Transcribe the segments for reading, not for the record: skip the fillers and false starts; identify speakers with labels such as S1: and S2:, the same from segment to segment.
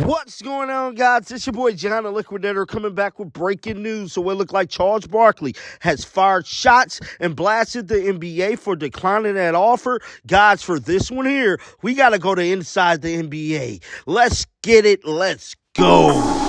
S1: What's going on, guys? It's your boy John the Liquidator coming back with breaking news. So it looked like Charles Barkley has fired shots and blasted the NBA for declining that offer. Guys, for this one here, we got to go to inside the NBA. Let's get it. Let's go.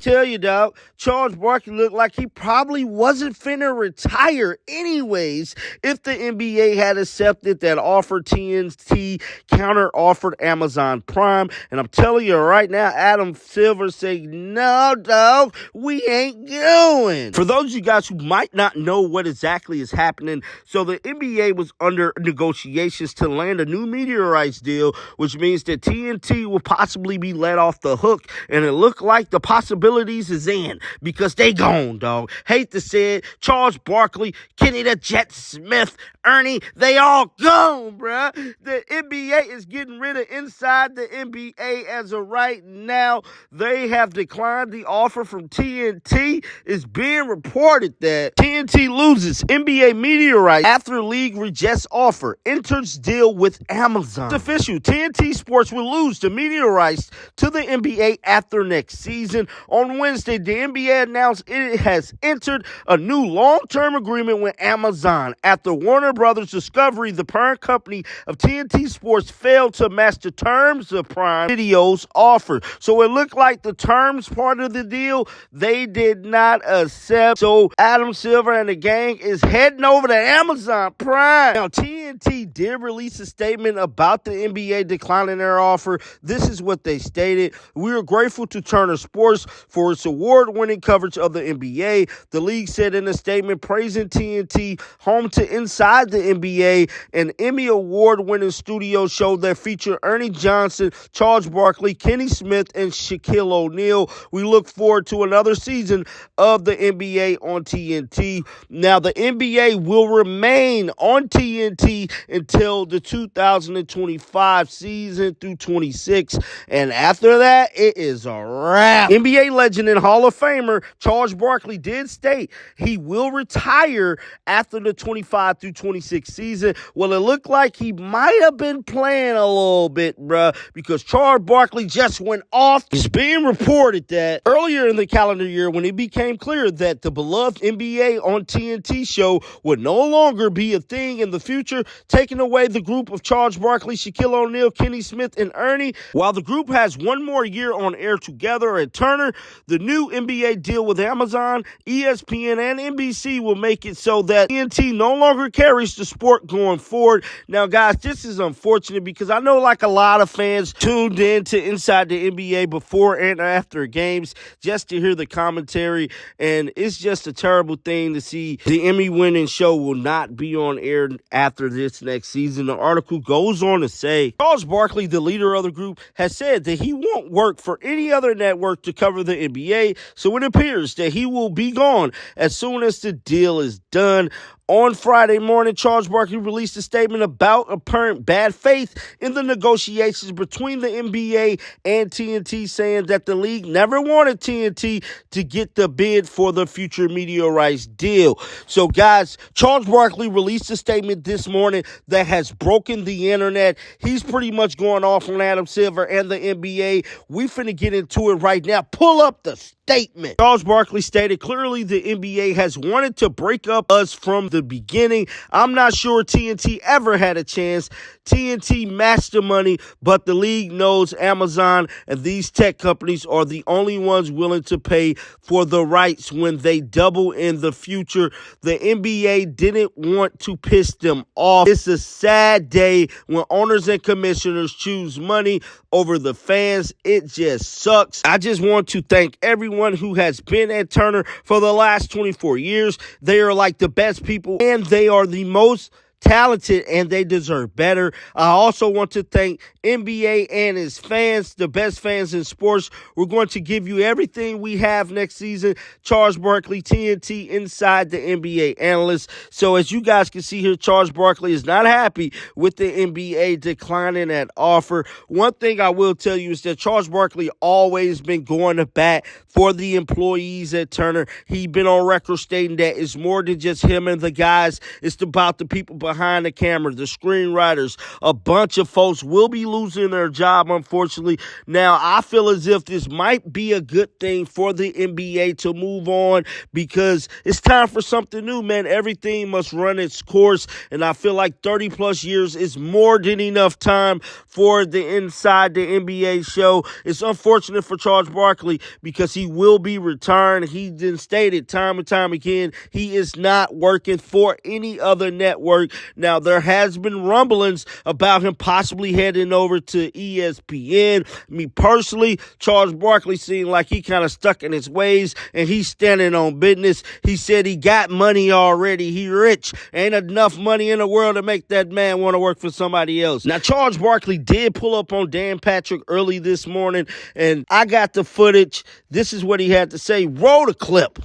S1: Tell you, dog, Charles Barkley looked like he probably wasn't finna retire anyways if the NBA had accepted that offer. TNT counter-offered Amazon Prime, and I'm telling you right now, Adam Silver saying, no, dog, we ain't going. For those of you guys who might not know what exactly is happening, so the NBA was under negotiations to land a new media rights deal, which means that TNT will possibly be let off the hook, and it looked like the possibilities is in because they gone, dog. Hate to say it, Charles Barkley, Kenny the Jet Smith, Ernie, they all gone, bruh. The NBA is getting rid of inside the NBA as of right now. They have declined the offer from TNT. It's being reported that TNT loses NBA media rights after league rejects offer, enters deal with Amazon. It's official. TNT Sports will lose the media rights to the NBA after next season. On Wednesday, the NBA announced it has entered a new long-term agreement with Amazon after Warner Brothers Discovery, the parent company of TNT Sports, failed to match the terms of Prime Video's offer. So it looked like the terms part of the deal, they did not accept. So Adam Silver and the gang is heading over to Amazon Prime. Now, TNT did release a statement about the NBA declining their offer. This is what they stated. We are grateful to Turner Sports for its award-winning coverage of the NBA. The league said in a statement praising TNT, home to Inside the NBA, an Emmy award-winning studio show that featured Ernie Johnson, Charles Barkley, Kenny Smith, and Shaquille O'Neal. We look forward to another season of the NBA on TNT. Now, the NBA will remain on TNT until the 2025 season through 26, and after that, it is a wrap. NBA legend and Hall of Famer Charles Barkley did state he will retire after the 25 through 26 season. Well, it looked like he might have been playing a little bit, bruh, because Charles Barkley just went off. It's being reported that earlier in the calendar year, when it became clear that the beloved NBA on TNT show would no longer be a thing in the future, taking away the group of Charles Barkley, Shaquille O'Neal, Kenny Smith, and Ernie. While the group has one more year on air together at Turner, the new NBA deal with Amazon, ESPN, and NBC will make it so that TNT no longer carries the sport going forward. Now, guys, this is unfortunate because I know like a lot of fans tuned in to Inside the NBA before and after games just to hear the commentary, and it's just a terrible thing to see the Emmy-winning show will not be on air after this next season. The article goes on to say, Charles Barkley, the leader of the group, has said that he won't work for any other network to cover the NBA, so it appears that he will be gone as soon as the deal is done. On Friday morning, Charles Barkley released a statement about apparent bad faith in the negotiations between the NBA and TNT, saying that the league never wanted TNT to get the bid for the future media rights deal. So, guys, Charles Barkley released a statement this morning that has broken the internet. He's pretty much going off on Adam Silver and the NBA. We finna get into it right now. Pull up the statement. Charles Barkley stated clearly the NBA has wanted to break up us from the beginning. I'm not sure TNT ever had a chance. TNT matched the money, but the league knows Amazon and these tech companies are the only ones willing to pay for the rights when they double in the future. The NBA didn't want to piss them off. It's a sad day when owners and commissioners choose money over the fans. It just sucks. I just want to thank everyone who has been at Turner for the last 24 years. They are like the best people, and they are the most talented and they deserve better. I also want to thank NBA and its fans, the best fans in sports. We're going to give you everything we have next season. Charles Barkley, TNT, Inside the NBA Analyst. So as you guys can see here, Charles Barkley is not happy with the NBA declining that offer. One thing I will tell you is that Charles Barkley always been going to bat for the employees at Turner. He's been on record stating that it's more than just him and the guys. It's about the people behind the camera, the screenwriters. A bunch of folks will be losing their job, unfortunately. Now, I feel as if this might be a good thing for the NBA to move on because it's time for something new, man. Everything must run its course, and I feel like 30-plus years is more than enough time for the Inside the NBA show. It's unfortunate for Charles Barkley because he will be retiring. He then stated time and time again he is not working for any other network. Now, there has been rumblings about him possibly heading over to ESPN. Me personally, Charles Barkley seemed like he kind of stuck in his ways and he's standing on business. He said he got money already. He rich. Ain't enough money in the world to make that man want to work for somebody else. Now, Charles Barkley did pull up on Dan Patrick early this morning, and I got the footage. This is what he had to say. Roll the clip.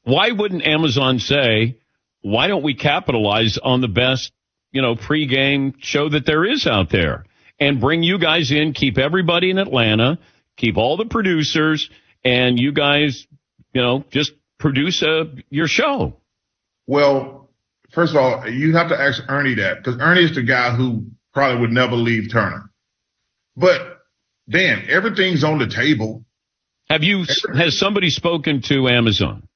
S2: Why wouldn't Amazon say, why don't we capitalize on the best, pregame show that there is out there and bring you guys in, keep everybody in Atlanta, keep all the producers, and you guys, just produce your show?
S3: Well, first of all, you have to ask Ernie that because Ernie is the guy who probably would never leave Turner. But, Dan, everything's on the table.
S2: Has somebody spoken to Amazon?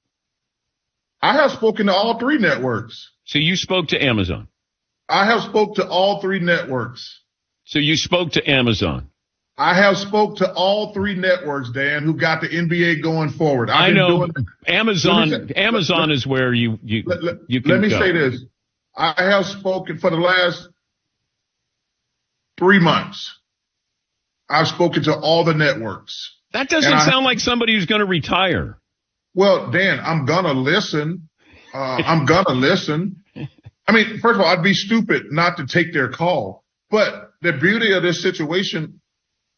S3: I have spoken to all three networks.
S2: So you spoke to Amazon?
S3: I have spoke to all three networks.
S2: So you spoke to Amazon?
S3: I have spoke to all three networks, Dan, who got the NBA going forward.
S2: I know Amazon is where you can
S3: Let me say this. I have spoken for the last 3 months. I've spoken to all the networks.
S2: That doesn't sound like somebody who's going to retire.
S3: Well, Dan, I'm going to listen. I'm going to listen. I mean, first of all, I'd be stupid not to take their call. But the beauty of this situation,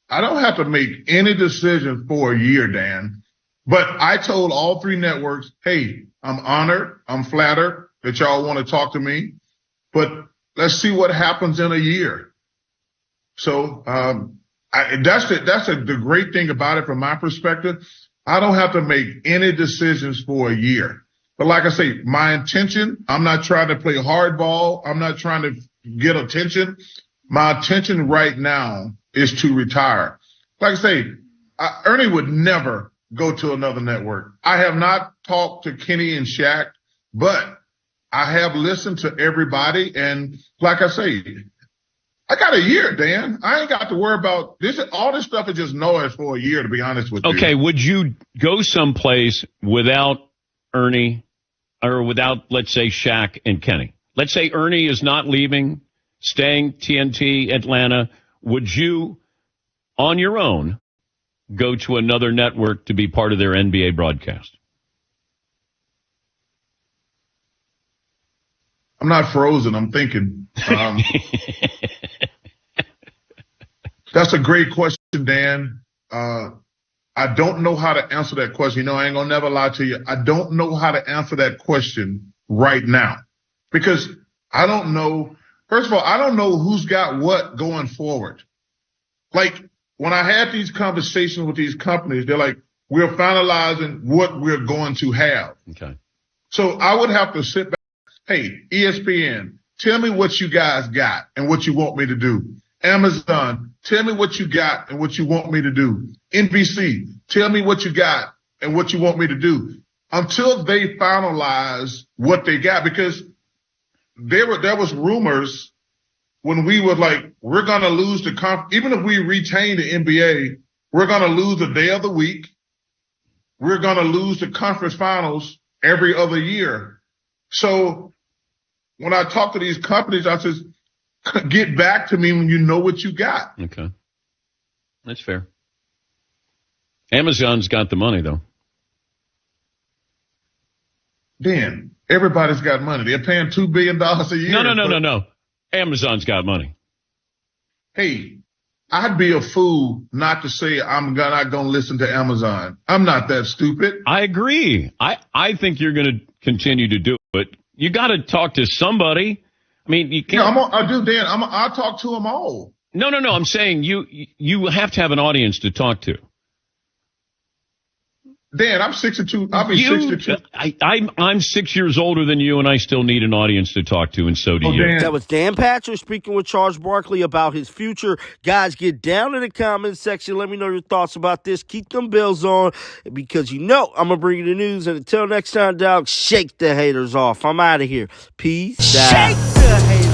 S3: I don't have to make any decision for a year, Dan. But I told all three networks, hey, I'm honored. I'm flattered that y'all want to talk to me. But let's see what happens in a year. So that's the great thing about it from my perspective. I don't have to make any decisions for a year. But like I say, my intention, I'm not trying to play hardball. I'm not trying to get attention. My attention right now is to retire. Like I say, Ernie would never go to another network. I have not talked to Kenny and Shaq, but I have listened to everybody. And like I say, I got a year, Dan. I ain't got to worry about this. All this stuff is just noise for a year, to be honest with you.
S2: Okay, would you go someplace without Ernie or without, let's say, Shaq and Kenny? Let's say Ernie is not leaving, staying TNT, Atlanta. Would you, on your own, go to another network to be part of their NBA broadcast?
S3: I'm not frozen. I'm thinking. That's a great question, Dan. I don't know how to answer that question. I ain't gonna never lie to you. I don't know how to answer that question right now because I don't know. First of all, I don't know who's got what going forward. Like when I had these conversations with these companies, they're like, we're finalizing what we're going to have.
S2: Okay.
S3: So I would have to sit back. Hey, ESPN, tell me what you guys got and what you want me to do. Amazon, tell me what you got and what you want me to do. NBC, tell me what you got and what you want me to do. Until they finalize what they got, because there was rumors when we were like, we're going to lose even if we retain the NBA, we're going to lose a day of the week. We're going to lose the conference finals every other year. So when I talk to these companies, I says, get back to me when you know what you got.
S2: Okay. That's fair. Amazon's got the money, though.
S3: Dan, everybody's got money. They're paying $2 billion a year.
S2: No. Amazon's got money.
S3: Hey, I'd be a fool not to say I'm not going to listen to Amazon. I'm not that stupid.
S2: I agree. I think you're going to continue to do it. You got to talk to somebody. I mean, you can't.
S3: Dan. I'll talk to them all.
S2: No. I'm saying you have to have an audience to talk to.
S3: Dan, I'm 62. I'll be 62.
S2: I'm 6 years older than you, and I still need an audience to talk to, and so do you.
S3: Dan.
S1: That was Dan Patrick speaking with Charles Barkley about his future. Guys, get down in the comments section. Let me know your thoughts about this. Keep them bells on because I'm going to bring you the news. And until next time, dog, shake the haters off. I'm out of here. Peace out. Shake the haters.